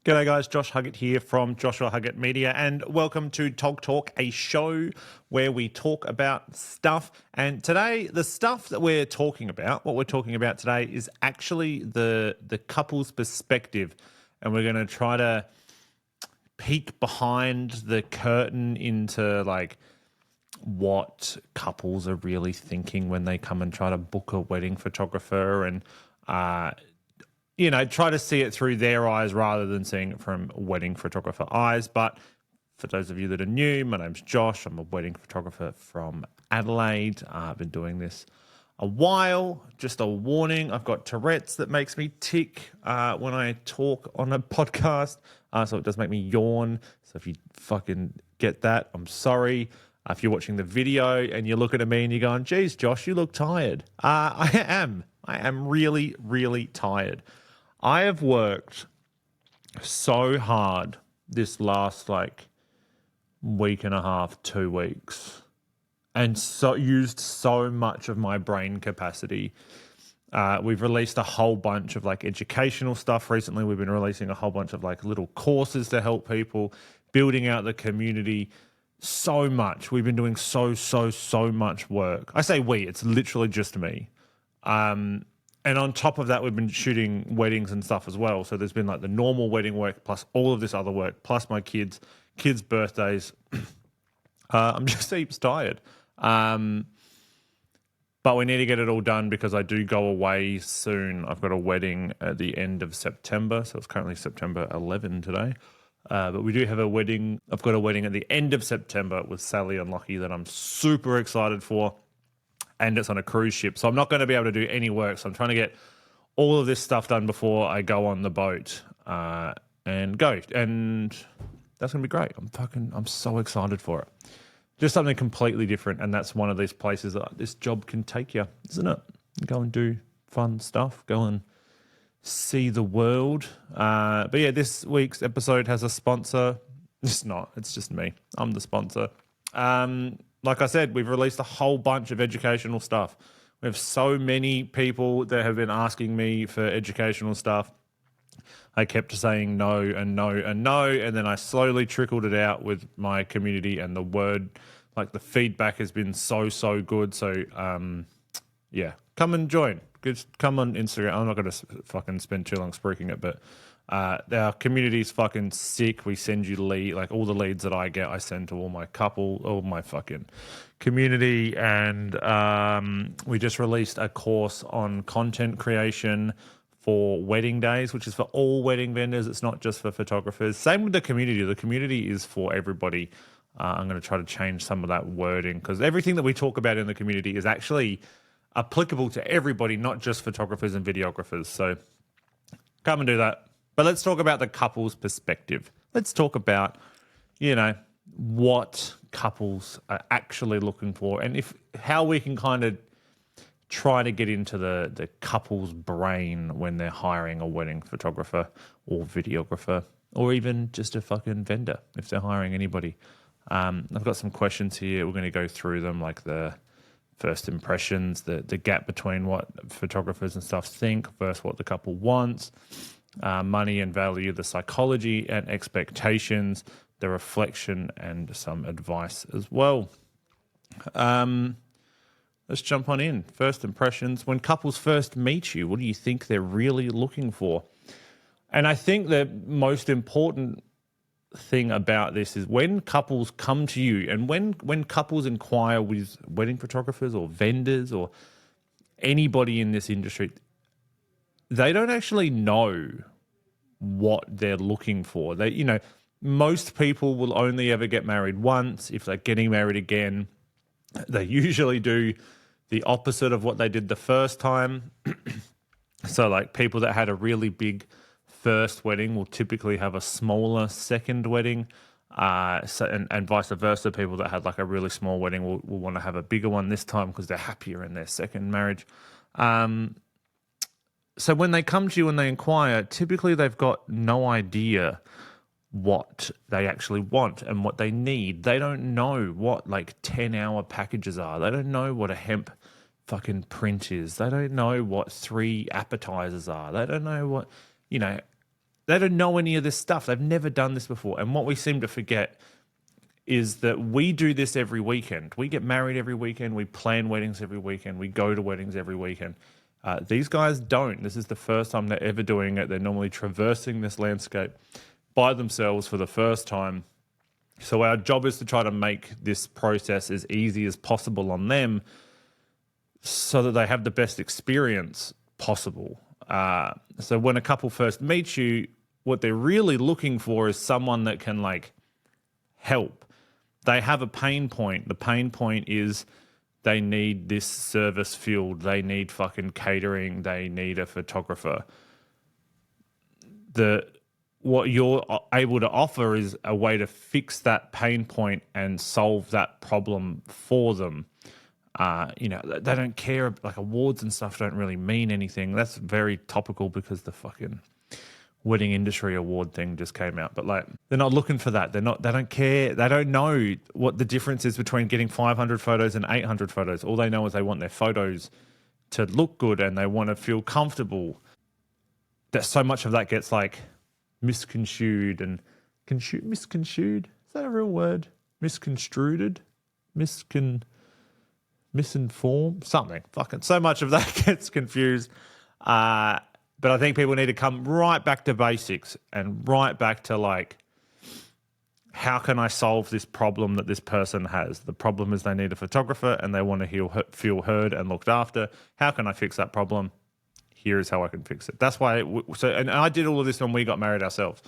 G'day guys, Josh Huggett here from Joshua Huggett Media, and welcome to Tog Talk, a show where we talk about stuff. And today, the stuff that we're talking about, what we're talking about today is actually the couple's perspective. And we're going to try to peek behind the curtain into like what couples are really thinking when they come and try to book a wedding photographer, and try to see it through their eyes rather than seeing it from wedding photographer eyes. But for those of you that are new, my name's Josh. I'm a wedding photographer from Adelaide. I've been doing this a while. Just a warning, I've got Tourette's that makes me tick when I talk on a podcast. So it does make me yawn. So if you fucking get that, I'm sorry. If you're watching the video and you're looking at me and you're going, geez, Josh, you look tired. I am really, really tired. I have worked so hard this last week and a half, 2 weeks, and so used so much of my brain capacity. We've released a whole bunch of educational stuff recently. We've been releasing a whole bunch of little courses to help people, building out the community. So much. We've been doing so much work. I say we, it's literally just me. And on top of that, we've been shooting weddings and stuff as well. So there's been the normal wedding work plus all of this other work, plus my kids' birthdays. I'm just heaps tired. But we need to get it all done because I do go away soon. I've got a wedding at the end of September. So it's currently September 11 today. But we do have a wedding. I've got a wedding at the end of September with Sally and Lockie that I'm super excited for. And it's on a cruise ship. So I'm not going to be able to do any work. So I'm trying to get all of this stuff done before I go on the boat and go. And that's going to be great. I'm so excited for it. Just something completely different. And that's one of these places that this job can take you, isn't it? Go and do fun stuff. Go and see the world. But yeah, this week's episode has a sponsor. It's not. It's just me. I'm the sponsor. Like I said, we've released a whole bunch of educational stuff. We have so many people that have been asking me for educational stuff. I kept saying no and no and no, and then I slowly trickled it out with my community, and the word, the feedback has been so good. So, yeah, come and join. Just come on Instagram. I'm not going to fucking spend too long spruiking it, but our community's fucking sick. We send you all the leads that I get, I send to all my fucking community. And we just released a course on content creation for wedding days, which is for all wedding vendors. It's not just for photographers. Same with the community. The community is for everybody. I'm going to try to change some of that wording because everything that we talk about in the community is actually applicable to everybody, not just photographers and videographers. So come and do that. But let's talk about the couple's perspective. Let's talk about, what couples are actually looking for, and how we can kind of try to get into the couple's brain when they're hiring a wedding photographer or videographer, or even just a fucking vendor if they're hiring anybody. I've got some questions here. We're going to go through them, like the first impressions, the gap between what photographers and stuff think versus what the couple wants, money and value, the psychology and expectations, the reflection, and some advice as well. Let's jump on in. First impressions. When couples first meet you, what do you think they're really looking for? And I think the most important thing about this is when couples come to you, and when couples inquire with wedding photographers or vendors or anybody in this industry, they don't actually know what they're looking for. Most people will only ever get married once. If they're getting married again, they usually do the opposite of what they did the first time. So people that had a really big first wedding will typically have a smaller second wedding. And vice versa, people that had a really small wedding will want to have a bigger one this time because they're happier in their second marriage. So when they come to you and they inquire, typically they've got no idea what they actually want and what they need. They don't know what 10-hour packages are. They don't know what a hemp fucking print is. They don't know what 3 appetizers are. They don't know what, they don't know any of this stuff. They've never done this before. And what we seem to forget is that we do this every weekend. We get married every weekend. We plan weddings every weekend. We go to weddings every weekend. These guys don't. This is the first time they're ever doing it. They're normally traversing this landscape by themselves for the first time. So our job is to try to make this process as easy as possible on them so that they have the best experience possible. So when a couple first meets you, what they're really looking for is someone that can like help. They have a pain point. The pain point is they need this service field. They need fucking catering. They need a photographer. What you're able to offer is a way to fix that pain point and solve that problem for them. They don't care, like awards and stuff don't really mean anything. That's very topical because the fucking wedding industry award thing just came out. But like, they're not looking for that. They don't care. They don't know what the difference is between getting 500 photos and 800 photos. All they know is they want their photos to look good and they want to feel comfortable. That so much of that gets like misconstrued and misconstrued. Is that a real word? Misconstrued? Misinformed? Something. Fucking so much of that gets confused. But I think people need to come right back to basics and right back to like, how can I solve this problem that this person has? The problem is they need a photographer and they want to feel heard and looked after. How can I fix that problem? Here is how I can fix it. That's why. And I did all of this when we got married ourselves.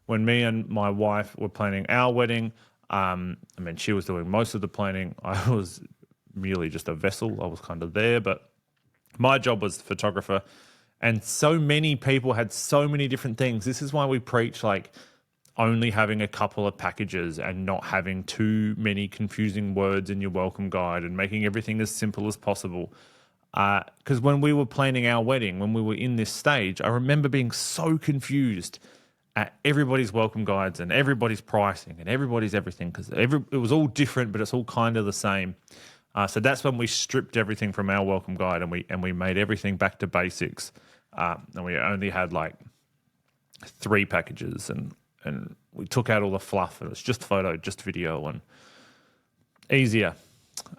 When me and my wife were planning our wedding, she was doing most of the planning. I was merely just a vessel. I was kind of there, but my job was the photographer. And so many people had so many different things. This is why we preach like only having a couple of packages and not having too many confusing words in your welcome guide and making everything as simple as possible. Because when we were planning our wedding, when we were in this stage, I remember being so confused at everybody's welcome guides and everybody's pricing and everybody's everything because it was all different, but it's all kind of the same. So that's when we stripped everything from our welcome guide and we made everything back to basics. And we only had like 3 packages and we took out all the fluff and it's just photo, just video and easier.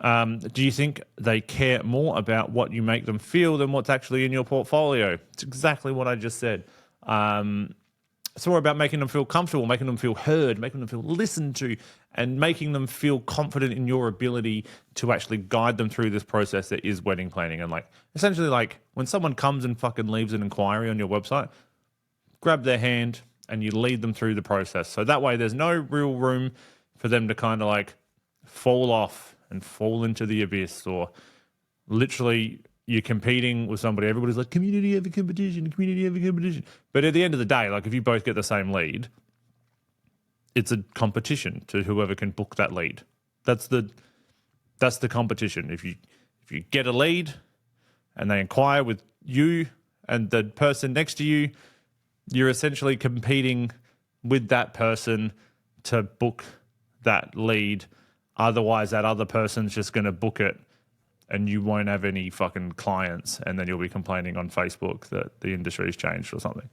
Do you think they care more about what you make them feel than what's actually in your portfolio? It's exactly what I just said. It's more about making them feel comfortable, making them feel heard, making them feel listened to, and making them feel confident in your ability to actually guide them through this process that is wedding planning. And like, essentially like when someone comes and fucking leaves an inquiry on your website, grab their hand and you lead them through the process. So that way there's no real room for them to kind of like fall off and fall into the abyss, or literally you're competing with somebody. Everybody's like, community over competition, community over competition. But at the end of the day, like if you both get the same lead, it's a competition to whoever can book that lead. That's the competition. If you get a lead and they inquire with you and the person next to you, you're essentially competing with that person to book that lead. Otherwise, that other person's just going to book it and you won't have any fucking clients, and then you'll be complaining on Facebook that the industry's changed or something.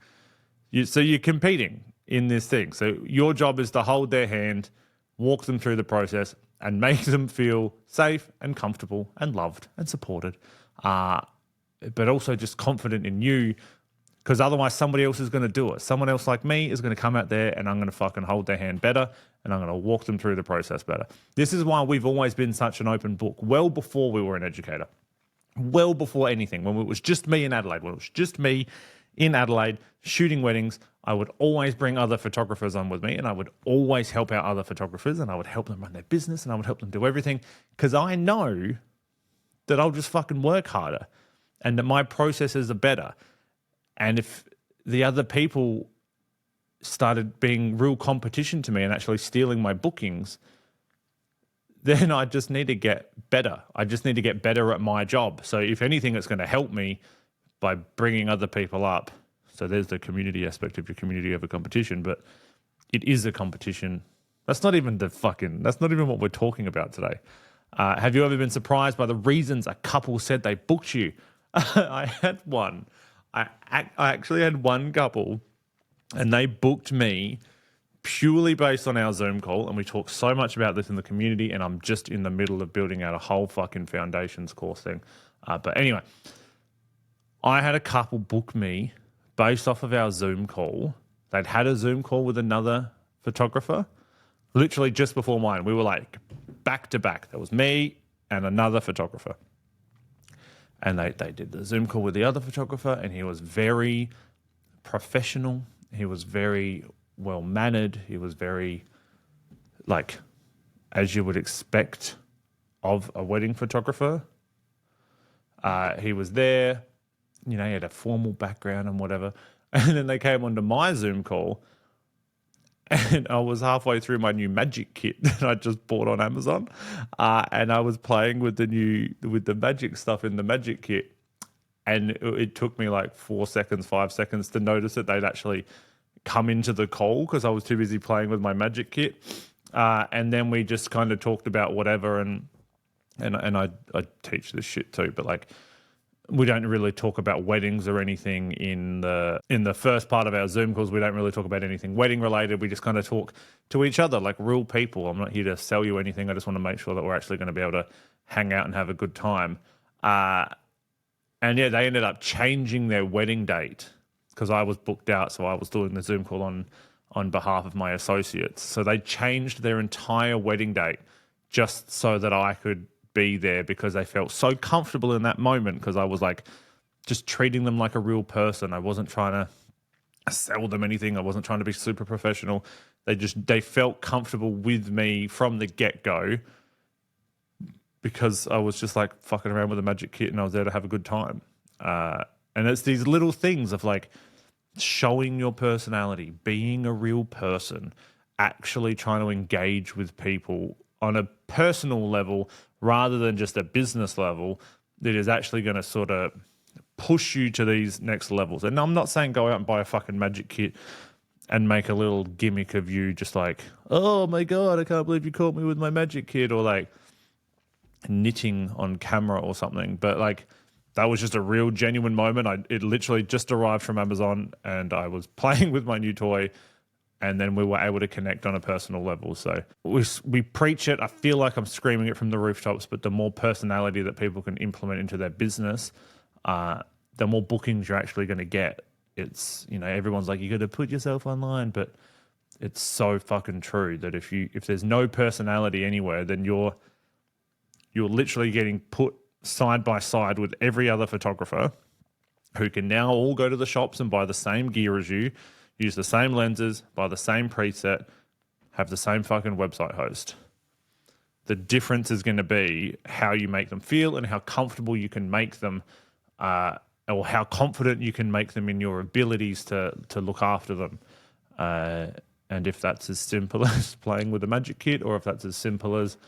So you're competing in this thing. So your job is to hold their hand, walk them through the process, and make them feel safe and comfortable and loved and supported, but also just confident in you, because otherwise somebody else is going to do it. Someone else like me is going to come out there and I'm going to fucking hold their hand better and I'm going to walk them through the process better. This is why we've always been such an open book, well before we were an educator, well before anything. When it was just me in Adelaide, shooting weddings, I would always bring other photographers on with me and I would always help out other photographers and I would help them run their business and I would help them do everything, because I know that I'll just fucking work harder and that my processes are better. And if the other people started being real competition to me and actually stealing my bookings, then I just need to get better. I just need to get better at my job. So if anything, it's going to help me by bringing other people up. So there's the community aspect of your community over competition, but it is a competition. That's not even what we're talking about today. Have you ever been surprised by the reasons a couple said they booked you? I had one. I actually had one couple And they booked me purely based on our Zoom call. And we talk so much about this in the community, and I'm just in the middle of building out a whole fucking foundations course thing. But anyway, I had a couple book me based off of our Zoom call. They'd had a Zoom call with another photographer, literally just before mine. We were like back to back. There was me and another photographer. And they did the Zoom call with the other photographer, and he was very professional. He was very well-mannered. He was very, like, as you would expect of a wedding photographer. He was there. You know, he had a formal background and whatever. And then they came onto my Zoom call, and I was halfway through my new magic kit that I just bought on Amazon, and I was playing with the magic stuff in the magic kit, and it took me like 4 seconds, 5 seconds to notice that they'd actually come into the call because I was too busy playing with my magic kit, and then we just kind of talked about whatever, and I teach this shit too, but like, we don't really talk about weddings or anything in the first part of our Zoom calls. We don't really talk about anything wedding related. We just kind of talk to each other like real people. I'm not here to sell you anything. I just want to make sure that we're actually going to be able to hang out and have a good time. And yeah, they ended up changing their wedding date because I was booked out. So I was doing the Zoom call on behalf of my associates. So they changed their entire wedding date just so that I could be there, because they felt so comfortable in that moment, because I was like just treating them like a real person. I wasn't trying to sell them anything. I wasn't trying to be super professional. They felt comfortable with me from the get-go, because I was just like fucking around with a magic kit and I was there to have a good time. And it's these little things of like showing your personality, being a real person, actually trying to engage with people on a personal level rather than just a business level, that is actually going to sort of push you to these next levels. And I'm not saying go out and buy a fucking magic kit and make a little gimmick of you just like, oh my God, I can't believe you caught me with my magic kit, or like knitting on camera or something. But like, that was just a real genuine moment. It literally just arrived from Amazon and I was playing with my new toy, and then we were able to connect on a personal level. So we preach it. I feel like I'm screaming it from the rooftops, but the more personality that people can implement into their business, the more bookings you're actually going to get. It's, you know, everyone's like, you got to put yourself online, but it's so fucking true that if there's no personality anywhere, then you're literally getting put side by side with every other photographer who can now all go to the shops and buy the same gear as you, use the same lenses, buy the same preset, have the same fucking website host. The difference is going to be how you make them feel and how comfortable you can make them, or how confident you can make them in your abilities to look after them. And if that's as simple as playing with a magic kit, or if that's as simple as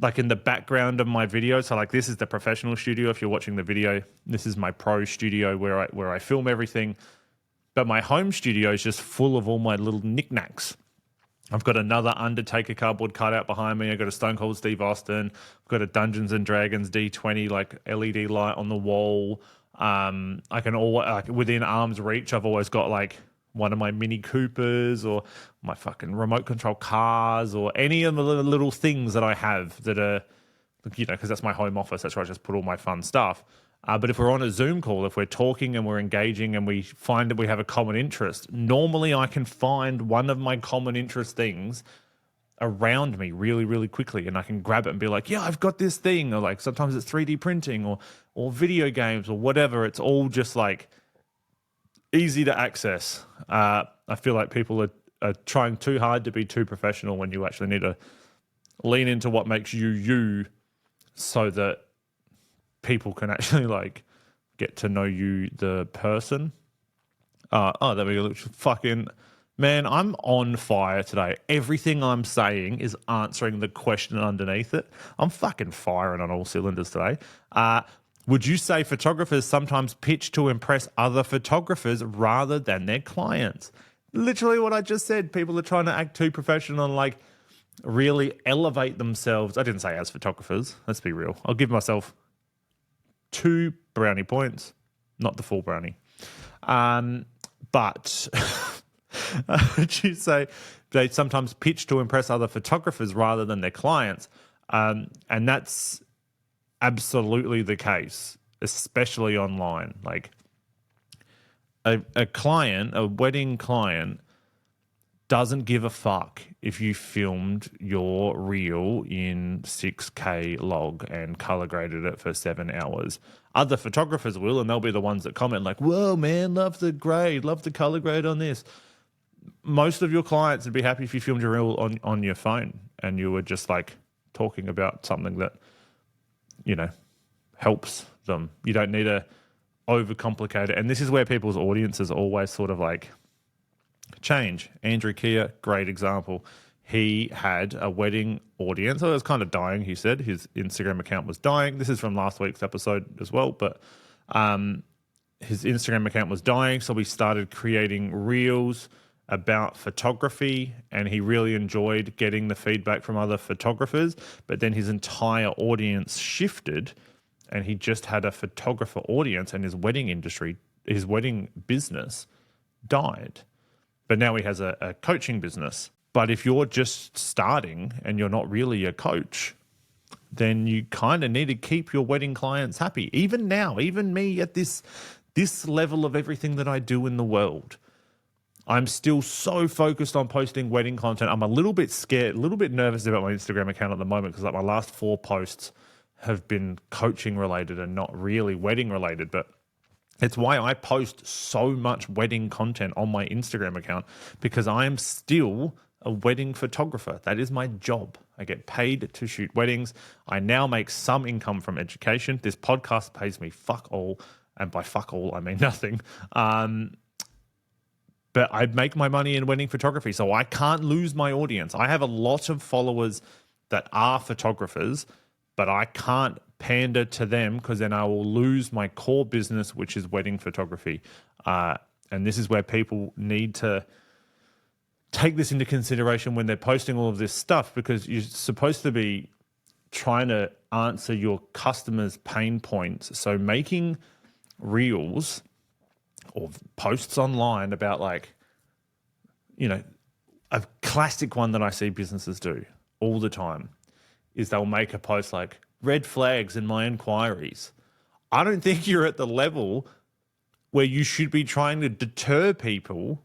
like in the background of my video. So like, this is the professional studio. If you're watching the video, this is my pro studio where I film everything. But my home studio is just full of all my little knickknacks. I've got another Undertaker cardboard cutout behind me. I've got a Stone Cold Steve Austin. I've got a Dungeons and Dragons D20 like LED light on the wall. I can like within arm's reach, I've always got like one of my Mini Coopers or my fucking remote control cars, or any of the little things that I have that are, you know, because that's my home office. That's where I just put all my fun stuff. But if we're on a Zoom call, if we're talking and we're engaging and we find that we have a common interest, normally I can find one of my common interest things around me really, really quickly, and I can grab it and be like, yeah, I've got this thing. Or like, sometimes it's 3D printing or video games or whatever. It's all just like easy to access. I feel like people are trying too hard to be too professional when you actually need to lean into what makes you, so that people can actually like get to know you, the person. There we go. Fucking man, I'm on fire today. Everything I'm saying is answering the question underneath it. I'm fucking firing on all cylinders today. Would you say photographers sometimes pitch to impress other photographers rather than their clients? Literally what I just said. People are trying to act too professional and like really elevate themselves. I didn't say as photographers. Let's be real. I'll give myself 2 brownie points, not the full brownie. But Would you say they sometimes pitch to impress other photographers rather than their clients? And that's absolutely the case, especially online. Like a client, a wedding client, doesn't give a fuck if you filmed your reel in 6K log and color graded it for 7 hours. Other photographers will, and they'll be the ones that comment like, whoa, man, love the grade, love the color grade on this. Most of your clients would be happy if you filmed your reel on your phone and you were just like talking about something that, you know, helps them. You don't need to overcomplicate it. And this is where people's audiences always sort of like change. Andrew Kia, great example. He had a wedding audience. So it was kind of dying, he said. His Instagram account was dying. This is from last week's episode as well. But his Instagram account was dying. So we started creating reels about photography, and he really enjoyed getting the feedback from other photographers. But then his entire audience shifted, and he just had a photographer audience, and his wedding industry, his wedding business died. But now he has a coaching business. But if you're just starting and you're not really a coach, then you kind of need to keep your wedding clients happy. Even now, even me at this level of everything that I do in the world, I'm still so focused on posting wedding content. I'm a little bit scared, a little bit nervous about my Instagram account at the moment because like my last 4 posts have been coaching related and not really wedding related. But it's why I post so much wedding content on my Instagram account, because I am still a wedding photographer. That is my job. I get paid to shoot weddings. I now make some income from education. This podcast pays me fuck all, and by fuck all, I mean nothing. But I make my money in wedding photography, so I can't lose my audience. I have a lot of followers that are photographers, but I can't pander to them because then I will lose my core business, which is wedding photography. And this is where people need to take this into consideration when they're posting all of this stuff, because you're supposed to be trying to answer your customers' pain points. So making reels or posts online about like, you know, a classic one that I see businesses do all the time is they'll make a post like red flags in my inquiries. I don't think you're at the level where you should be trying to deter people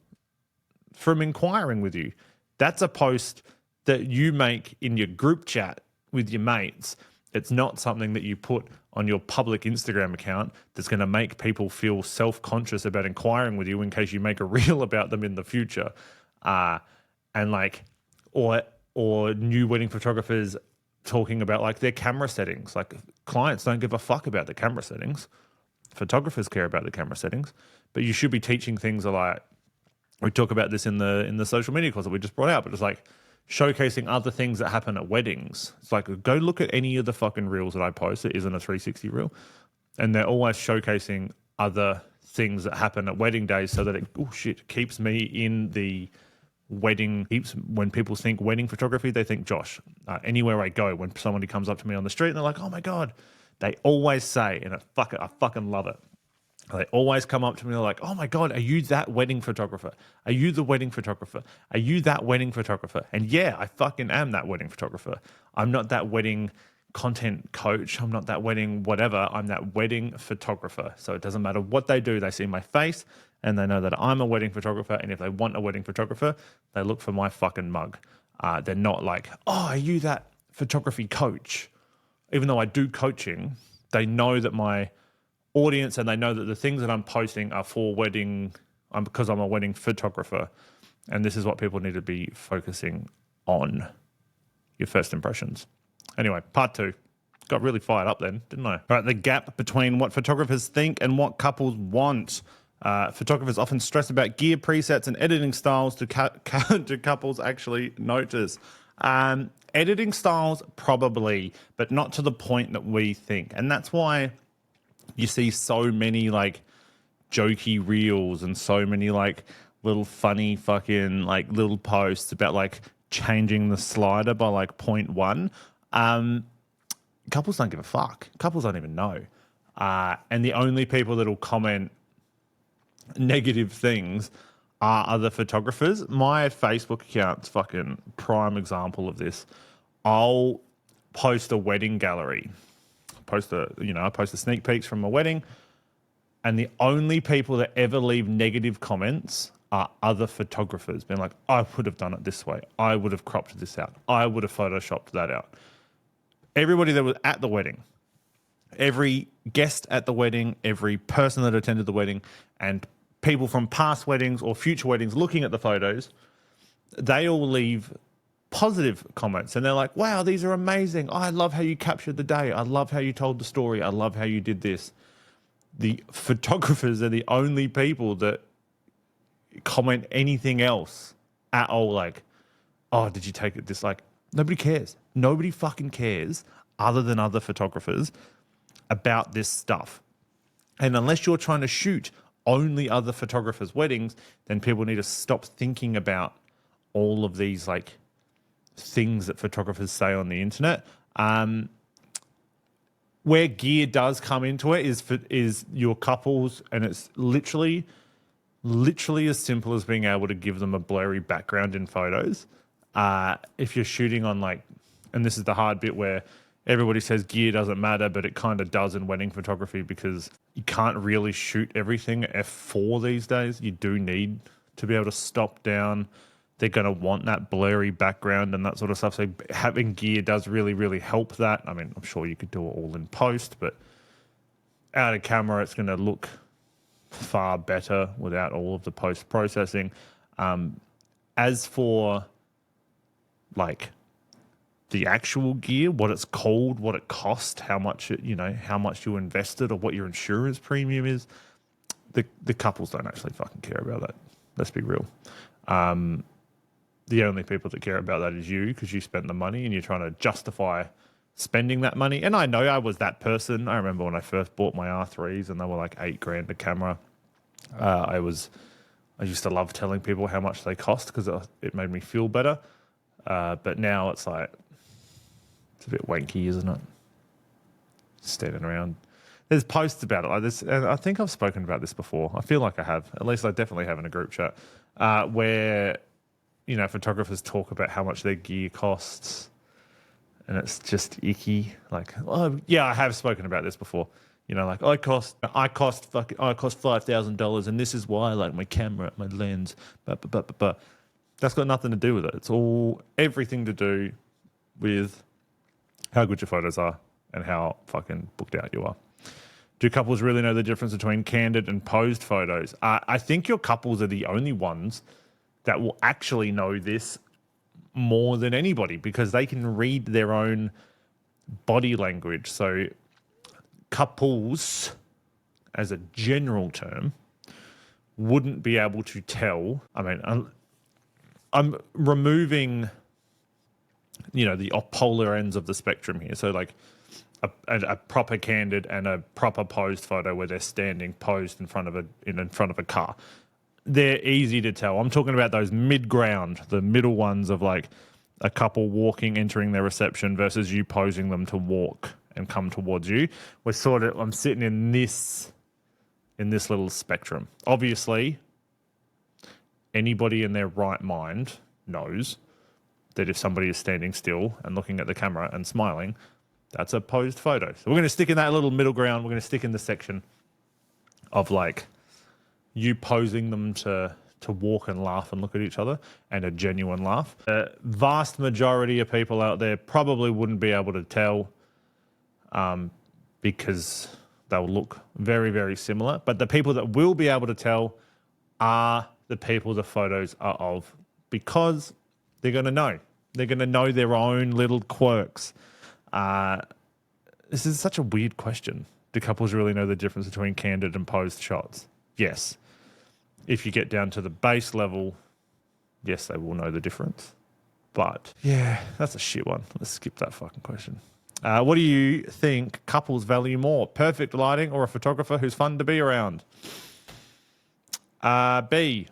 from inquiring with you. That's a post that you make in your group chat with your mates. It's not something that you put on your public Instagram account that's going to make people feel self-conscious about inquiring with you in case you make a reel about them in the future. And like, or new wedding photographers talking about like their camera settings. Like clients don't give a fuck about the camera settings. Photographers care about the camera settings, but you should be teaching things like, we talk about this in the social media course that we just brought out, but it's like showcasing other things that happen at weddings. It's like, go look at any of the fucking reels that I post that isn't a 360 reel, and they're always showcasing other things that happen at wedding days so that it keeps me in the wedding. When people think wedding photography, they think Josh. Anywhere I go, when somebody comes up to me on the street and they're like, oh my God, they always say, and I fucking love it. They always come up to me and they're like, oh my God, are you that wedding photographer? Are you the wedding photographer? Are you that wedding photographer? And yeah, I fucking am that wedding photographer. I'm not that wedding content coach. I'm not that wedding whatever. I'm that wedding photographer. So it doesn't matter what they do. They see my face and they know that I'm a wedding photographer. And if they want a wedding photographer, they look for my fucking mug. They're not like, oh, are you that photography coach? Even though I do coaching, they know that my audience and they know that the things that I'm posting are for wedding, because I'm a wedding photographer. And this is what people need to be focusing on, your first impressions. Anyway, part 2. Got really fired up then, didn't I? All right, the gap between what photographers think and what couples want. Photographers often stress about gear presets and editing styles. Do couples actually notice? Editing styles, probably, but not to the point that we think. And that's why you see so many like jokey reels and so many like little funny fucking like little posts about like changing the slider by like 0.1. Couples don't give a fuck. Couples don't even know. And the only people that will comment negative things are other photographers. My Facebook account's fucking prime example of this. I'll post a wedding gallery, I post the sneak peeks from my wedding, and the only people that ever leave negative comments are other photographers being like, I would have done it this way. I would have cropped this out. I would have photoshopped that out. Everybody that was at the wedding, every guest at the wedding, every person that attended the wedding, and people from past weddings or future weddings looking at the photos, they all leave positive comments. And they're like, wow, these are amazing. I love how you captured the day. I love how you told the story. I love how you did this. The photographers are the only people that comment anything else at all. Like, oh, did you take it this? Like, nobody cares. Nobody fucking cares other than other photographers about this stuff. And unless you're trying to shoot only other photographers' weddings, then people need to stop thinking about all of these like things that photographers say on the internet. Where gear does come into it is your couples, and it's literally as simple as being able to give them a blurry background in photos. If you're shooting on like, and this is the hard bit where everybody says gear doesn't matter, but it kind of does in wedding photography because you can't really shoot everything f4 these days. You do need to be able to stop down. They're going to want that blurry background and that sort of stuff. So having gear does really, really help that. I mean, I'm sure you could do it all in post, but out of camera, it's going to look far better without all of the post-processing. As for like the actual gear, what it's called, what it cost, how much you invested, or what your insurance premium is, the couples don't actually fucking care about that. Let's be real. The only people that care about that is you, because you spent the money and you're trying to justify spending that money. And I know I was that person. I remember when I first bought my R3s and they were like $8,000 a camera. I used to love telling people how much they cost because it made me feel better. But now it's like, it's a bit wanky, isn't it? Standing around. There's posts about it like this, and I think I've spoken about this before. I feel like I have. At least I definitely have in a group chat where, photographers talk about how much their gear costs, and it's just icky. Like, oh yeah, I have spoken about this before. Like I cost $5,000, and this is why, like my camera, my lens, but that's got nothing to do with it. It's everything to do with how good your photos are and how fucking booked out you are. Do couples really know the difference between candid and posed photos? I think your couples are the only ones that will actually know this more than anybody because they can read their own body language. So couples, as a general term, wouldn't be able to tell. I mean, I'm removing, the polar ends of the spectrum here. So like a proper candid and a proper posed photo where they're standing posed in front of a car. They're easy to tell. I'm talking about those mid-ground, the middle ones of like a couple walking, entering their reception versus you posing them to walk and come towards you. I'm sitting in this little spectrum. Obviously, anybody in their right mind knows that if somebody is standing still and looking at the camera and smiling, that's a posed photo. So we're going to stick in that little middle ground. We're going to stick in the section of like you posing them to walk and laugh and look at each other and a genuine laugh. The vast majority of people out there probably wouldn't be able to tell because they'll look very, very similar. But the people that will be able to tell are the people the photos are of because they're going to know. They're going to know their own little quirks. This is such a weird question. Do couples really know the difference between candid and posed shots? Yes. If you get down to the base level, yes, they will know the difference. But yeah, that's a shit one. Let's skip that fucking question. What do you think couples value more? Perfect lighting or a photographer who's fun to be around? B,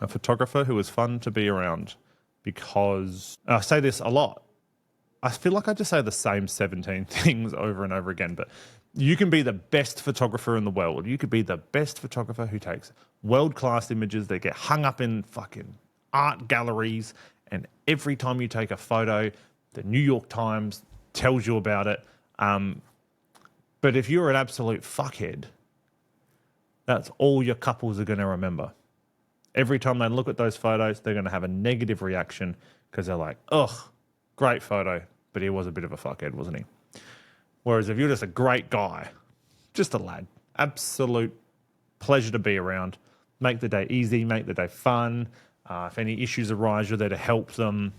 a photographer who is fun to be around, because I say this a lot. I feel like I just say the same 17 things over and over again, but You can be the best photographer in the world. You could be the best photographer who takes world-class images that get hung up in fucking art galleries. And every time you take a photo, the New York Times tells you about it. But if you're an absolute fuckhead, that's all your couples are going to remember. Every time they look at those photos, they're going to have a negative reaction because they're like, ugh, great photo, but he was a bit of a fuckhead, wasn't he? Whereas if you're just a great guy, just a lad, absolute pleasure to be around, make the day easy, make the day fun. If any issues arise, you're there to help them.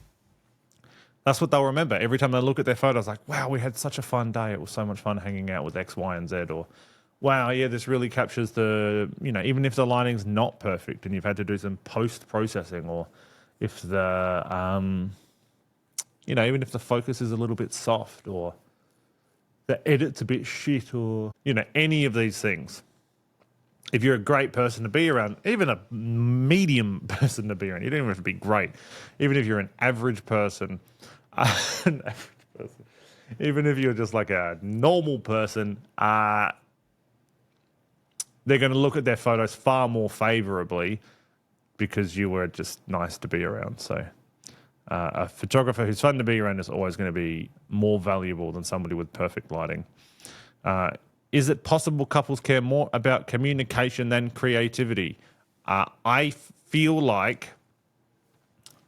That's what they'll remember. Every time they look at their photos, like, wow, we had such a fun day. It was so much fun hanging out with X, Y, and Z. Or, wow, yeah, this really captures the, even if the lighting's not perfect and you've had to do some post-processing, or if the, even if the focus is a little bit soft, or the edit's a bit shit, or, any of these things. If you're a great person to be around, even a medium person to be around, you don't even have to be great. Even if you're an average person, even if you're just like a normal person, they're going to look at their photos far more favorably because you were just nice to be around. So a photographer who's fun to be around is always going to be more valuable than somebody with perfect lighting. Is it possible couples care more about communication than creativity? I feel like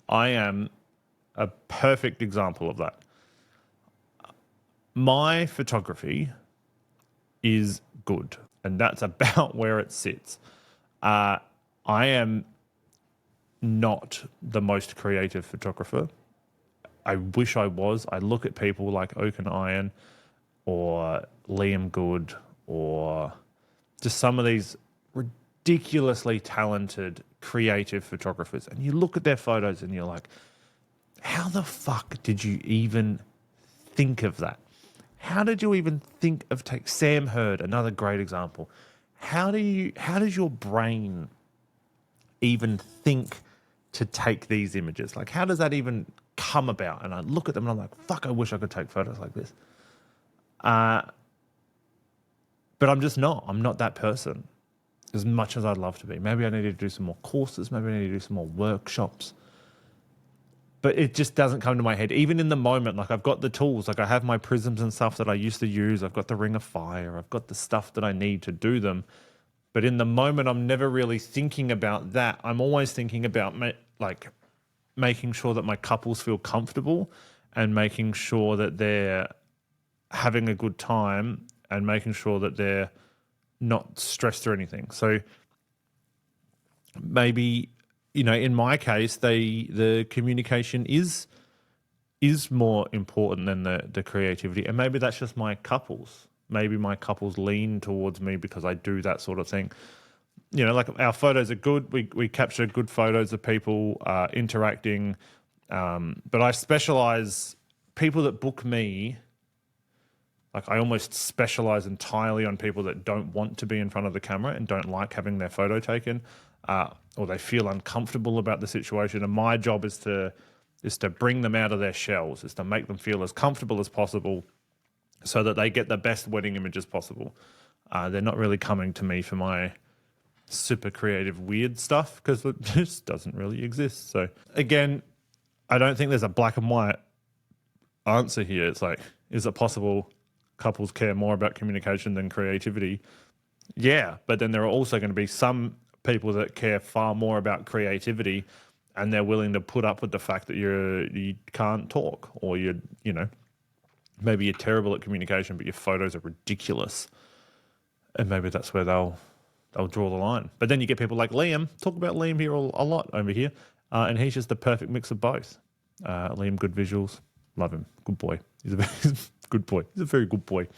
I am a perfect example of that. My photography is good, and that's about where it sits. I am not the most creative photographer. I wish I was. I look at people like Oak and Iron or Liam Good or just some of these ridiculously talented creative photographers, and you look at their photos and you're like, how the fuck did you even think of that? How did you even think of Sam Hurd, another great example. How does your brain even think to take these images? Like, how does that even come about? And I look at them and I'm like, fuck, I wish I could take photos like this. But I'm just not. I'm not that person as much as I'd love to be. Maybe I need to do some more courses. Maybe I need to do some more workshops. But it just doesn't come to my head. Even in the moment, like I've got the tools. Like I have my prisms and stuff that I used to use. I've got the Ring of Fire. I've got the stuff that I need to do them. But in the moment, I'm never really thinking about that. I'm always thinking about making sure that my couples feel comfortable and making sure that they're having a good time and making sure that they're not stressed or anything. So maybe, in my case, the communication is more important than the creativity. And maybe that's just my couples. Maybe my couples lean towards me because I do that sort of thing. Like our photos are good. We capture good photos of people interacting. But I specialize, people that book me, like I almost specialize entirely on people that don't want to be in front of the camera and don't like having their photo taken, or they feel uncomfortable about the situation. And my job is to bring them out of their shells, is to make them feel as comfortable as possible so that they get the best wedding images possible. They're not really coming to me for my super creative weird stuff because it just doesn't really exist. So again, I don't think there's a black and white answer here. It's like, is it possible couples care more about communication than creativity? Yeah, but then there are also going to be some people that care far more about creativity, and they're willing to put up with the fact that you can't talk, or maybe you're terrible at communication, but your photos are ridiculous, and maybe that's where they'll draw the line. But then you get people like Liam. Talk about Liam here a lot over here, and he's just the perfect mix of both. Liam, good visuals, love him, good boy. He's a very good boy. He's a very good boy.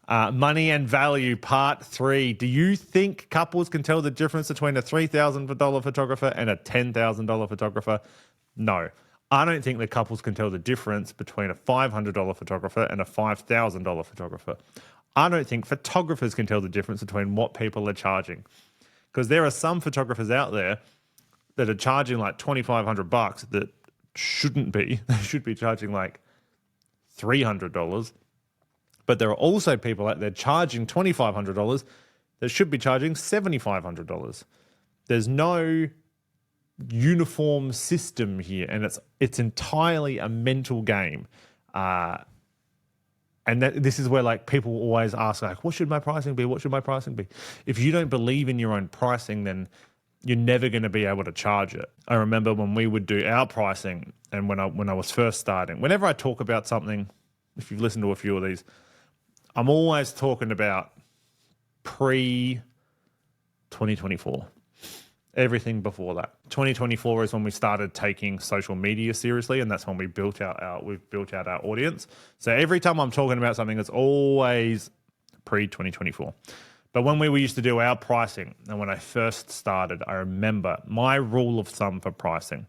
Money and value, part 3. Do you think couples can tell the difference between a $3,000 photographer and a $10,000 photographer? No. I don't think that couples can tell the difference between a $500 photographer and a $5,000 photographer. I don't think photographers can tell the difference between what people are charging. Because there are some photographers out there that are charging like $2,500 that shouldn't be. They should be charging like $300 But there are also people out there charging $2,500 that should be charging $7,500. There's no uniform system here, and it's entirely a mental game. And this is where like people always ask, like, what should my pricing be? What should my pricing be? If you don't believe in your own pricing, then you're never going to be able to charge it. I remember when we would do our pricing, and when I was first starting, whenever I talk about something, if you've listened to a few of these, I'm always talking about pre-2024. Everything before that. 2024 is when we started taking social media seriously, and that's when we've built out our audience. So every time I'm talking about something, it's always pre-2024. But when we used to do our pricing, and when I first started, I remember my rule of thumb for pricing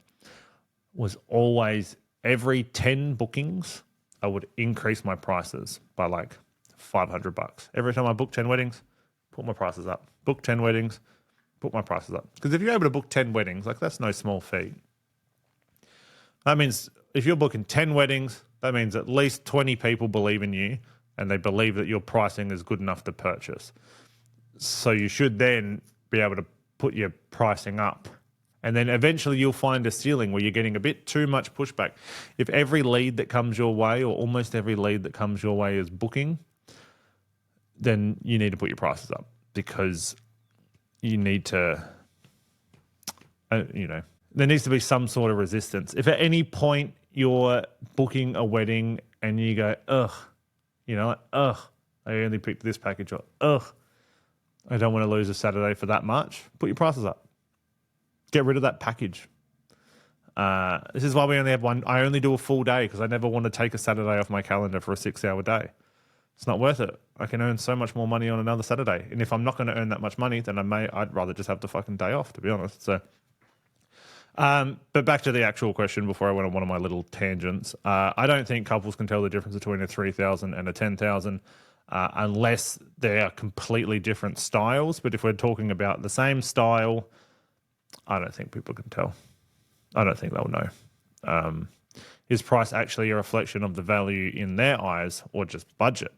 was always every 10 bookings, I would increase my prices by like $500. Every time I book 10 weddings, put my prices up. Book 10 weddings, put my prices up. Because if you're able to book 10 weddings, like that's no small feat. That means if you're booking 10 weddings, that means at least 20 people believe in you and they believe that your pricing is good enough to purchase. So you should then be able to put your pricing up. And then eventually you'll find a ceiling where you're getting a bit too much pushback. If every lead that comes your way, or almost every lead that comes your way, is booking, then you need to put your prices up, because you need to, there needs to be some sort of resistance. If at any point you're booking a wedding and you go, I only picked this package up, I don't want to lose a Saturday for that much, put your prices up. Get rid of that package. This is why we only have one. I only do a full day because I never want to take a Saturday off my calendar for a 6-hour day. It's not worth it. I can earn so much more money on another Saturday. And if I'm not going to earn that much money, then I'd rather just have the fucking day off, to be honest. So, but back to the actual question before I went on one of my little tangents. I don't think couples can tell the difference between a 3,000 and a 10,000 unless they are completely different styles. But if we're talking about the same style, I don't think people can tell. I don't think they'll know. Is price actually a reflection of the value in their eyes, or just budget?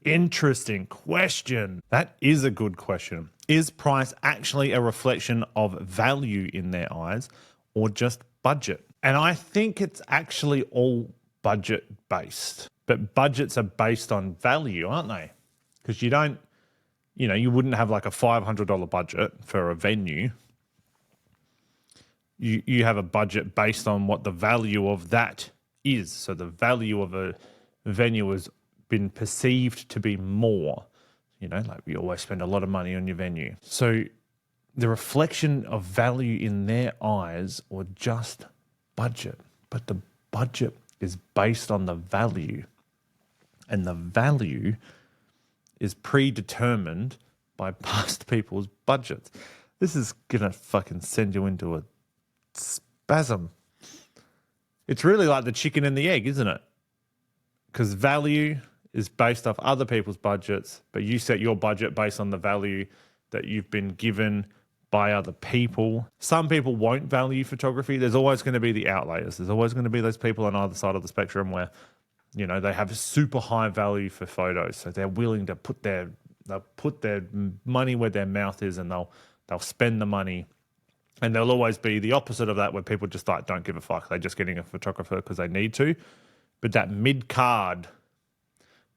Interesting question. That is a good question. Is price actually a reflection of value in their eyes, or just budget? And I think it's actually all budget based. But budgets are based on value, aren't they? Because you don't, you wouldn't have like a $500 budget for a venue. You have a budget based on what the value of that is. So the value of a venue has been perceived to be more. Like we always spend a lot of money on your venue. So the reflection of value in their eyes, or just budget. But the budget is based on the value. And the value is predetermined by past people's budgets. This is going to fucking send you into a spasm. It's really like the chicken and the egg, isn't it? Because value is based off other people's budgets, but you set your budget based on the value that you've been given by other people. Some people won't value photography. There's always going to be the outliers. There's always going to be those people on either side of the spectrum where, they have a super high value for photos. So they're willing to put their money where their mouth is, and they'll spend the money. And there'll always be the opposite of that, where people just like don't give a fuck. They're just getting a photographer because they need to. But that mid card,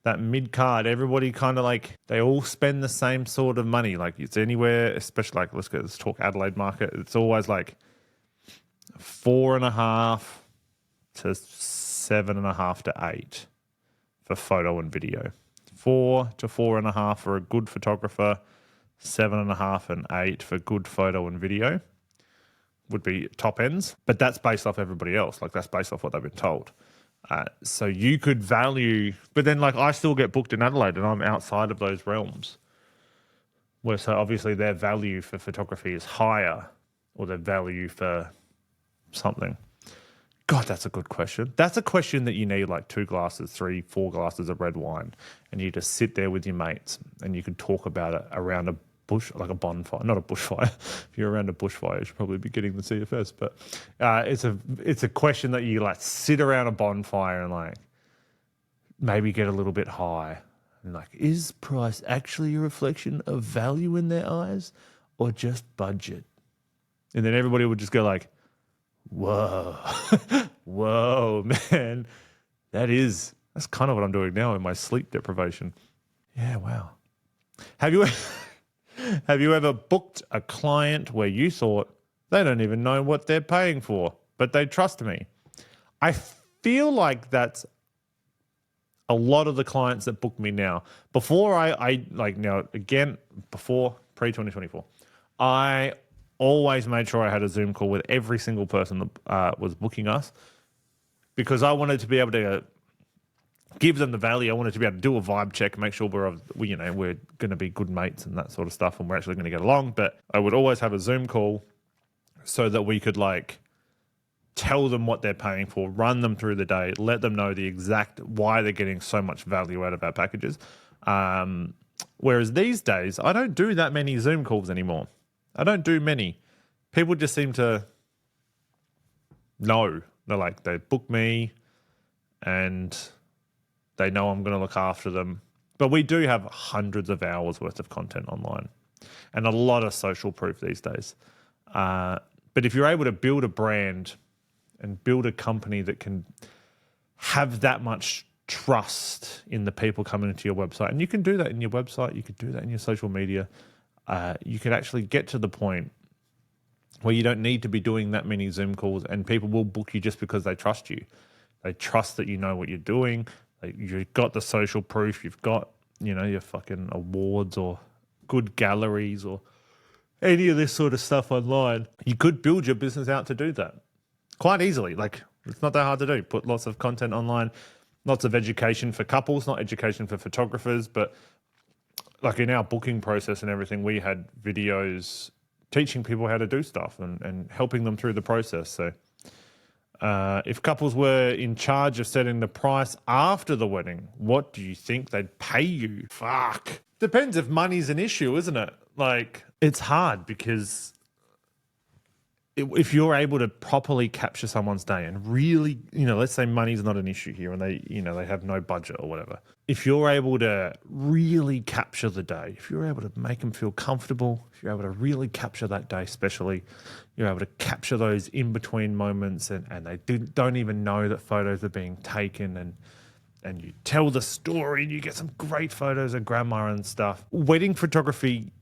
everybody kind of like, they all spend the same sort of money. Like it's anywhere, especially like let's talk Adelaide market. It's always like 4.5 to 7.5 to 8 for photo and video. 4 to 4.5 for a good photographer. 7.5 and 8 for good photo and video would be top ends, but that's based off everybody else. Like that's based off what they've been told. So you could value, but then like I still get booked in Adelaide and I'm outside of those realms. Where so obviously their value for photography is higher, or their value for something. God, that's a good question. That's a question that you need like 2 glasses, 3, 4 glasses of red wine, and you just sit there with your mates and you could talk about it around a bush, like a bonfire, not a bushfire. If you're around a bushfire, you should probably be getting the CFS. But it's a question that you like sit around a bonfire and like maybe get a little bit high, And like, is price actually a reflection of value in their eyes or just budget? And then everybody would just go like, whoa, whoa, man. That's kind of what I'm doing now in my sleep deprivation. Yeah, wow. Have you ever booked a client where you thought they don't even know what they're paying for, but they trust me? I feel like that's a lot of the clients that book me now. Before before pre-2024, I always made sure I had a Zoom call with every single person that was booking us, because I wanted to be able to give them the value. I wanted to be able to do a vibe check, make sure we're going to be good mates and that sort of stuff, and we're actually going to get along. But I would always have a Zoom call so that we could like tell them what they're paying for, run them through the day, let them know the exact why they're getting so much value out of our packages. Whereas these days, I don't do that many Zoom calls anymore. I don't do many. People just seem to know. They book me and they know I'm going to look after them. But we do have hundreds of hours worth of content online and a lot of social proof these days. But if you're able to build a brand and build a company that can have that much trust in the people coming into your website, and you can do that in your website, you could do that in your social media, you could actually get to the point where you don't need to be doing that many Zoom calls, and people will book you just because they trust you. They trust that you know what you're doing. You've got the social proof. You've got, your fucking awards or good galleries or any of this sort of stuff online. You could build your business out to do that quite easily. It's not that hard to do. Put lots of content online, lots of education for couples, not education for photographers, but like in our booking process and everything, we had videos teaching people how to do stuff and helping them through the process. So if couples were in charge of setting the price after the wedding, what do you think they'd pay you? Fuck. Depends if money's an issue, isn't it? It's hard because if you're able to properly capture someone's day and really, let's say money's not an issue here and they have no budget or whatever. If you're able to really capture the day, if you're able to make them feel comfortable, if you're able to really capture that day, especially, you're able to capture those in-between moments and they don't even know that photos are being taken and you tell the story and you get some great photos of grandma and stuff. Wedding photography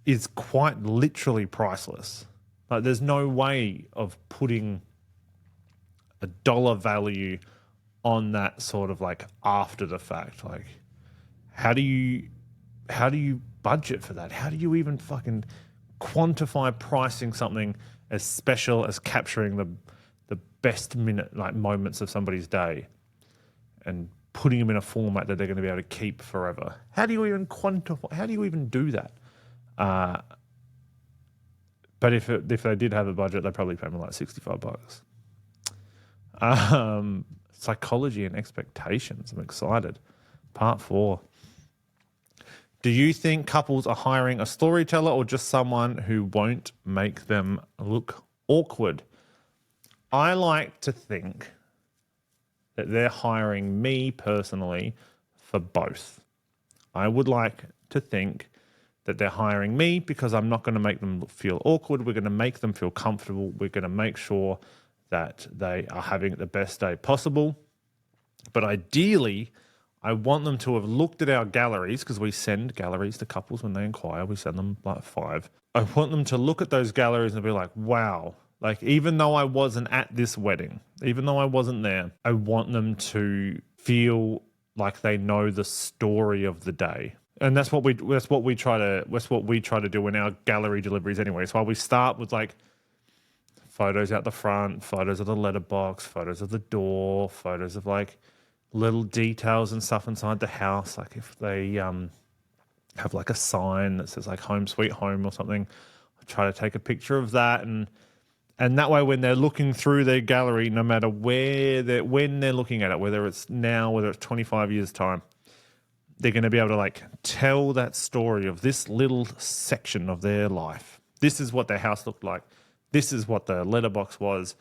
is quite literally priceless. There's no way of putting a dollar value on that sort of after the fact. How do you budget for that? How do you even fucking quantify pricing something as special as capturing the best moments of somebody's day and putting them in a format that they're going to be able to keep forever? How do you even quantify? How do you even do that? But if they did have a budget, they'd probably pay me $65. Psychology and expectations. I'm excited. Part 4. Do you think couples are hiring a storyteller or just someone who won't make them look awkward? I like to think that they're hiring me personally for both. I would like to think that they're hiring me because I'm not going to make them feel awkward. We're going to make them feel comfortable. We're going to make sure that they are having the best day possible. But ideally, I want them to have looked at our galleries, because we send galleries to couples when they inquire. We send them 5. I want them to look at those galleries and be like, wow. Even though I wasn't at this wedding, even though I wasn't there, I want them to feel like they know the story of the day. And that's what we try to do in our gallery deliveries anyway. So we start with photos out the front, photos of the letterbox, photos of the door, photos of little details and stuff inside the house. If they have a sign that says home sweet home or something, I try to take a picture of that and that way when they're looking through their gallery, no matter when they're looking at it, whether it's now, whether it's 25 years time, they're going to be able to tell that story of this little section of their life. This is what their house looked like. This is what the letterbox was.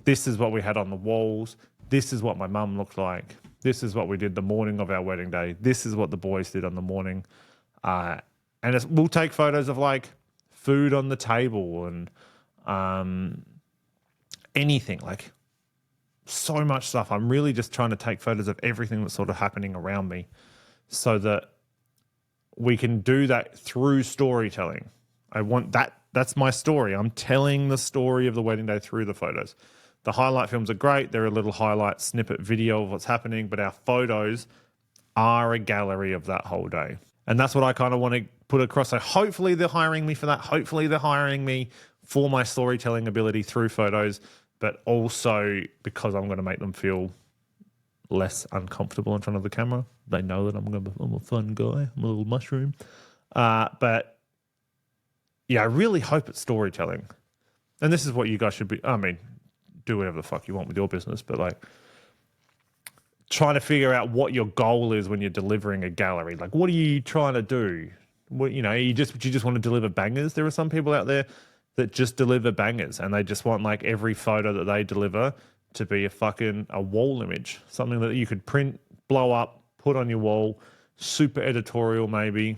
This is what we had on the walls. This is what my mum looked like. This is what we did the morning of our wedding day. This is what the boys did on the morning. And we'll take photos of like food on the table and anything, like so much stuff. I'm really just trying to take photos of everything that's sort of happening around me so that we can do that through storytelling. I want that. That's my story. I'm telling the story of the wedding day through the photos. The highlight films are great. They're a little highlight snippet video of what's happening, but our photos are a gallery of that whole day. And that's what I kind of want to put across. So hopefully they're hiring me for that. Hopefully they're hiring me for my storytelling ability through photos, but also because I'm going to make them feel less uncomfortable in front of the camera. They know that I'm a fun guy. I'm a little mushroom. But yeah, I really hope it's storytelling. And this is what you guys should be. I mean, do whatever the fuck you want with your business, but like trying to figure out what your goal is when you're delivering a gallery. Like, what are you trying to do? What, you just want to deliver bangers? There are some people out there that just deliver bangers and they just want like every photo that they deliver to be a wall image, something that you could print, blow up, put on your wall, super editorial maybe.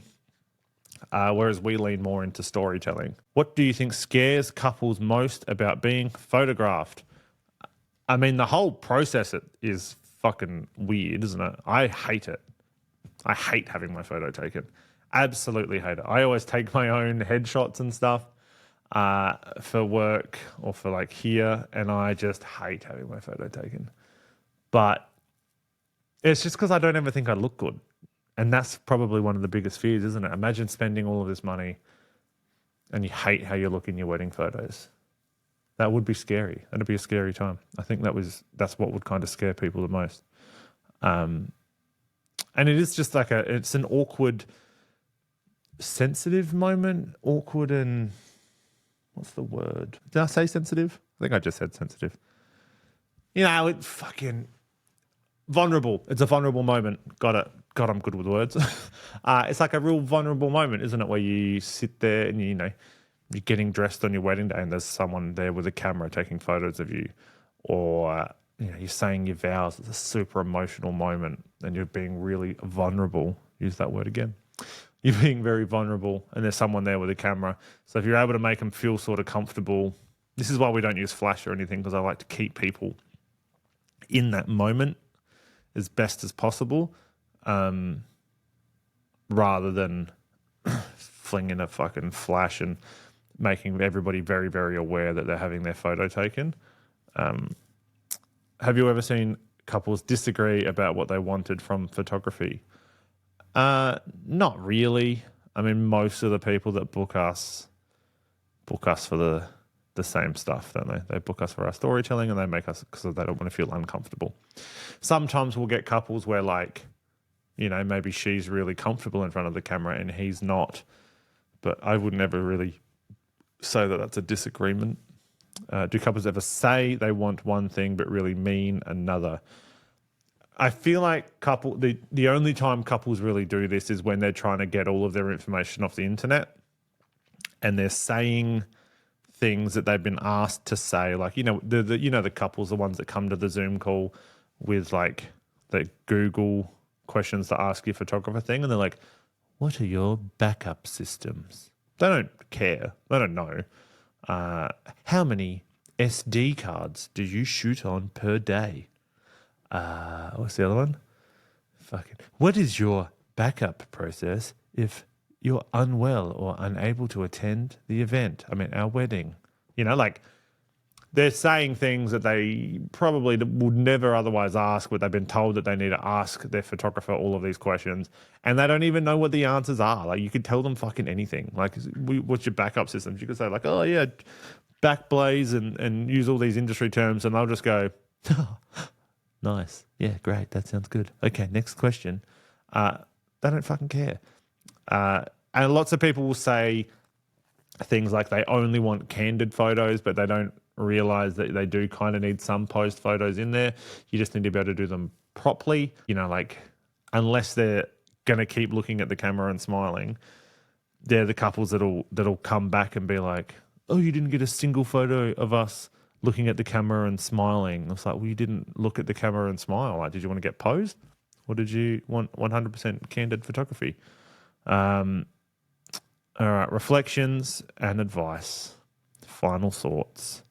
Whereas we lean more into storytelling. What do you think scares couples most about being photographed? I mean, the whole process is fucking weird, isn't it? I hate it. I hate having my photo taken. Absolutely hate it. I always take my own headshots and stuff for work or for like here, and I just hate having my photo taken. But it's just because I don't ever think I look good. And that's probably one of the biggest fears, isn't it? Imagine spending all of this money and you hate how you look in your wedding photos. That would be scary. That'd be a scary time. I think that's what would kind of scare people the most. And it is just like it's an awkward, sensitive moment. Awkward and what's the word? Did I say sensitive? I think I just said sensitive. It's fucking vulnerable. It's a vulnerable moment. Got it. God, I'm good with words. It's like a real vulnerable moment, isn't it? Where you sit there and you're getting dressed on your wedding day and there's someone there with a camera taking photos of you, or you're saying your vows. It's a super emotional moment and you're being really vulnerable. Use that word again. You're being very vulnerable and there's someone there with a camera. So if you're able to make them feel sort of comfortable, this is why we don't use flash or anything, because I like to keep people in that moment as best as possible, rather than flinging a fucking flash and making everybody very, very aware that they're having their photo taken. Have you ever seen couples disagree about what they wanted from photography? Not really. I mean, most of the people that book us for the same stuff, don't they? They book us for our storytelling and they make us because they don't want to feel uncomfortable. Sometimes we'll get couples where maybe she's really comfortable in front of the camera and he's not, but I would never really say that that's a disagreement. Do couples ever say they want one thing but really mean another? I feel like the only time couples really do this is when they're trying to get all of their information off the internet and they're saying things that they've been asked to say, like the couples, the ones that come to the Zoom call with like the Google questions to ask your photographer thing, and they're like, "What are your backup systems?" They don't care. They don't know. How many SD cards do you shoot on per day? What's the other one? What is your backup process if you're unwell or unable to attend the event? I mean, our wedding. They're saying things that they probably would never otherwise ask, but they've been told that they need to ask their photographer all of these questions, and they don't even know what the answers are. Like, you could tell them fucking anything. Like, what's your backup systems? You could say like, oh yeah, backblaze and use all these industry terms, and they'll just go, oh, nice. Yeah, great. That sounds good. Okay, next question. They don't fucking care. And lots of people will say things like they only want candid photos, but they don't realize that they do kind of need some posed photos in there. You just need to be able to do them properly. Unless they're going to keep looking at the camera and smiling, they're the couples that'll come back and be like, oh, you didn't get a single photo of us looking at the camera and smiling. It's like, well, you didn't look at the camera and smile. Like, did you want to get posed? Or did you want 100% candid photography? All right, reflections and advice. Final thoughts.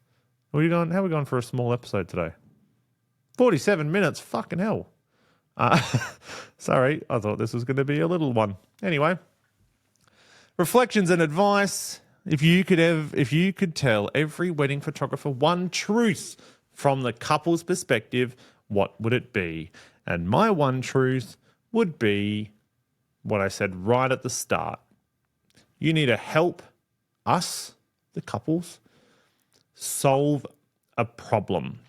How are we going for a small episode today? 47 minutes, fucking hell. Sorry, I thought this was going to be a little one. Anyway, reflections and advice. If you could tell every wedding photographer one truth from the couple's perspective, what would it be? And my one truth would be what I said right at the start. You need to help us, the couples, solve a problem.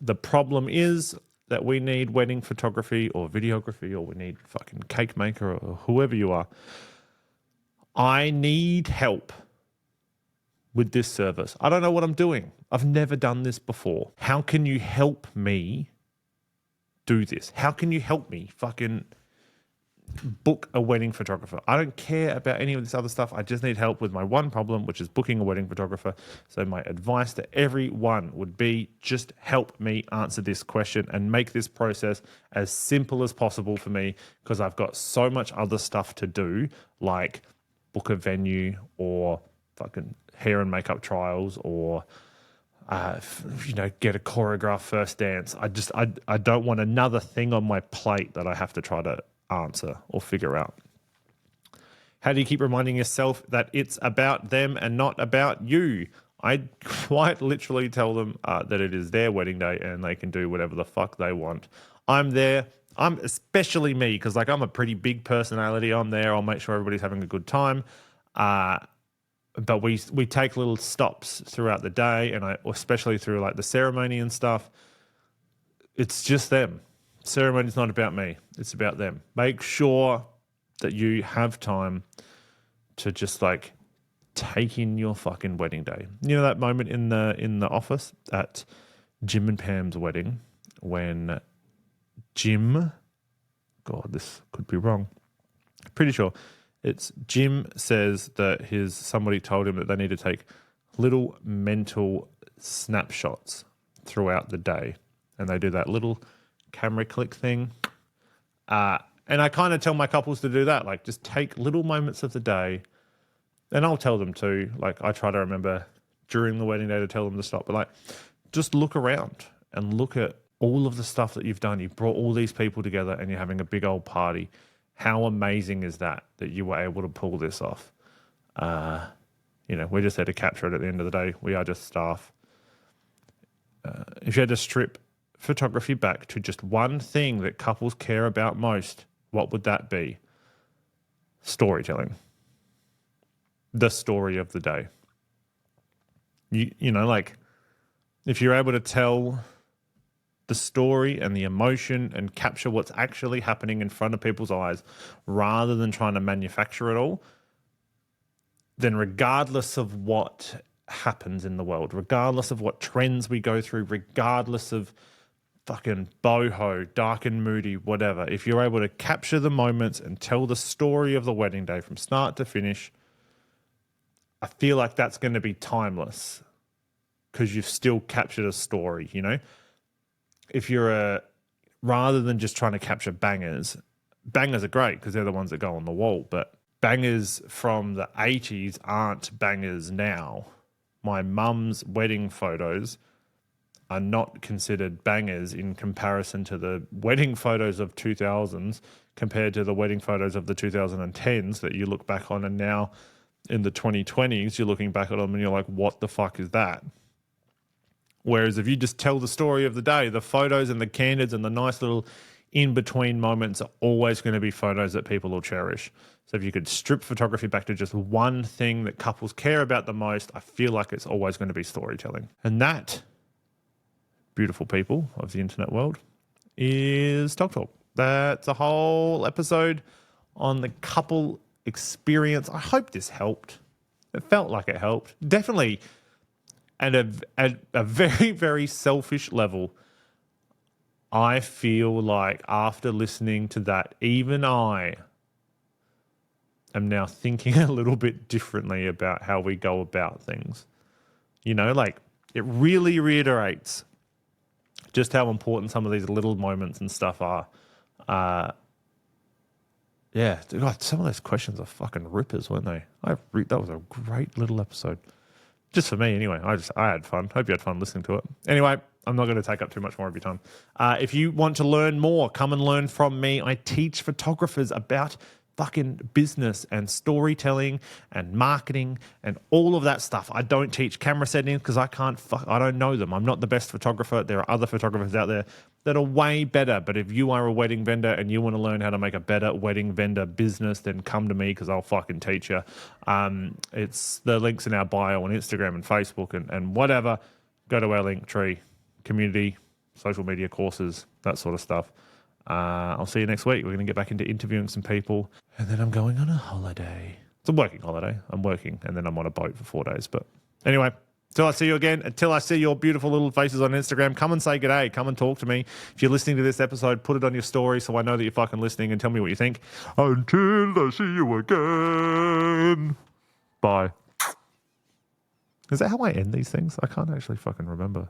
The problem is that we need wedding photography or videography, or we need fucking cake maker or whoever you are. I need help with this service. I don't know what I'm doing. I've never done this before. How can you help me do this? How can you help me fucking book a wedding photographer? I don't care about any of this other stuff. I just need help with my one problem, which is booking a wedding photographer. So my advice to everyone would be just help me answer this question and make this process as simple as possible for me, because I've got so much other stuff to do, like book a venue or fucking hair and makeup trials or get a choreographed first dance. I don't want another thing on my plate that I have to try to answer or figure out. How do you keep reminding yourself that it's about them and not about you? I quite literally tell them that it is their wedding day and they can do whatever the fuck they want. I'm there. I'm especially me, because like I'm a pretty big personality. I'm there. I'll make sure everybody's having a good time. But we take little stops throughout the day, and especially through like the ceremony and stuff. It's just them. Ceremony's not about me. It's about them. Make sure that you have time to just like take in your fucking wedding day. You know that moment in the office at Jim and Pam's wedding when Jim, God, this could be wrong. Pretty sure it's Jim says that somebody told him that they need to take little mental snapshots throughout the day, and they do that little camera click thing. And I kind of tell my couples to do that, like just take little moments of the day. And I'll tell them too, like I try to remember during the wedding day to tell them to stop, but like just look around and look at all of the stuff that you've done. You've brought all these people together and you're having a big old party. How amazing is that you were able to pull this off? We're just there to capture it at the end of the day. We are just staff. If you had to strip photography back to just one thing that couples care about most, what would that be? Storytelling. The story of the day. Like if you're able to tell the story and the emotion and capture what's actually happening in front of people's eyes rather than trying to manufacture it all, then regardless of what happens in the world, regardless of what trends we go through, regardless of fucking boho, dark and moody, whatever, if you're able to capture the moments and tell the story of the wedding day from start to finish, I feel like that's going to be timeless because you've still captured a story, If you're rather than just trying to capture bangers are great because they're the ones that go on the wall, but bangers from the 80s aren't bangers now. My mum's wedding photos are not considered bangers in comparison to the wedding photos of 2000s compared to the wedding photos of the 2010s that you look back on, and now in the 2020s you're looking back at them and you're like, what the fuck is that? Whereas if you just tell the story of the day, the photos and the candids and the nice little in-between moments are always going to be photos that people will cherish. So if you could strip photography back to just one thing that couples care about the most, I feel like it's always going to be storytelling. And that, beautiful people of the internet world, is Tog Talk. That's a whole episode on the couple experience. I hope this helped. It felt like it helped. Definitely at a very, very selfish level, I feel like after listening to that, even I am now thinking a little bit differently about how we go about things. Like it really reiterates just how important some of these little moments and stuff are. Yeah, God, some of those questions are fucking rippers, weren't they? That was a great little episode. Just for me, anyway. I had fun. Hope you had fun listening to it. Anyway, I'm not going to take up too much more of your time. If you want to learn more, come and learn from me. I teach photographers about fucking business and storytelling and marketing and all of that stuff. I don't teach camera settings because I don't know them. I'm not the best photographer. There are other photographers out there that are way better. But if you are a wedding vendor and you want to learn how to make a better wedding vendor business, then come to me because I'll fucking teach you. It's the links in our bio on Instagram and Facebook and whatever. Go to our link tree, community, social media courses, that sort of stuff. I'll see you next week. We're going to get back into interviewing some people. And then I'm going on a holiday. It's a working holiday. I'm working. And then I'm on a boat for 4 days. But anyway, until I see you again, until I see your beautiful little faces on Instagram, come and say g'day. Come and talk to me. If you're listening to this episode, put it on your story so I know that you're fucking listening and tell me what you think. Until I see you again. Bye. Is that how I end these things? I can't actually fucking remember.